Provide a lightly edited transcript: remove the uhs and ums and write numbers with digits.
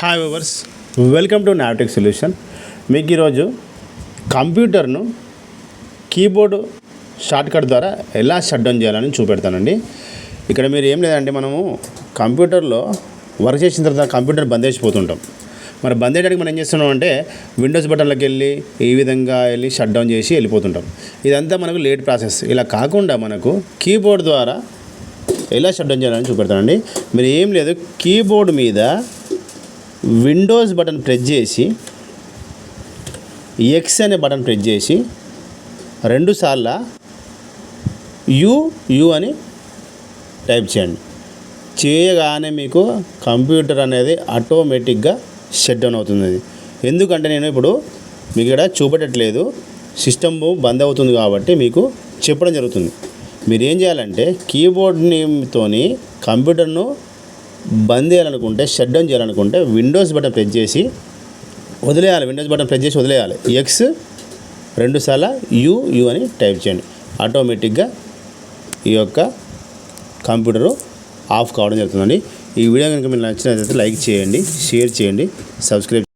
Hi viewers, welcome to Navatech solution. మీకు ఈరోజు కంప్యూటర్ను కీబోర్డు షార్ట్కట్ ద్వారా ఎలా షట్ డౌన్ చేయాలని చూపెడతానండి. ఇక్కడ మీరు ఏం లేదంటే మనము కంప్యూటర్లో వర్క్ చేసిన తర్వాత కంప్యూటర్ బంద్ చేసిపోతుంటాం. మరి బంద్ చేయడానికి మనం ఏం చేస్తున్నాం అంటే విండోస్ బటన్లోకి వెళ్ళి ఈ విధంగా వెళ్ళి షట్ డౌన్ చేసి వెళ్ళిపోతుంటాం. ఇదంతా మనకు లేట్ ప్రాసెస్. ఇలా కాకుండా మనకు కీబోర్డ్ ద్వారా ఎలా షట్ డౌన్ చేయాలని చూపెడతానండి. మీరు ఏం లేదు, కీబోర్డ్ మీద విండోస్ బటన్ ప్రెస్ చేసి ఎక్స్ అనే బటన్ ప్రెస్ చేసి రెండుసార్లు యు అని టైప్ చేయండి. చేయగానే మీకు కంప్యూటర్ అనేది ఆటోమేటిక్గా షట్ డౌన్ అవుతుంది. ఎందుకంటే నేను ఇప్పుడు మీకు ఇక్కడ చూపెట్టట్లేదు, సిస్టమ్ బంద్ అవుతుంది కాబట్టి మీకు చెప్పడం జరుగుతుంది. మీరు ఏం చేయాలంటే కీబోర్డ్తోని కంప్యూటర్ను బంద్ చేయాలనుకుంటే, షట్ డౌన్ చేయాలనుకుంటే విండోస్ బటన్ ప్రెస్ చేసి వదిలేయాలి. విండోస్ బటన్ ప్రెస్ చేసి వదిలేయాలి. ఎక్స్ రెండుసార్లు యు అని టైప్ చేయండి. ఆటోమేటిక్గా ఈ యొక్క కంప్యూటరు ఆఫ్ కావడం జరుగుతుందండి. ఈ వీడియో కనుక మీకు నచ్చినట్లయితే లైక్ చేయండి, షేర్ చేయండి, సబ్స్క్రైబ్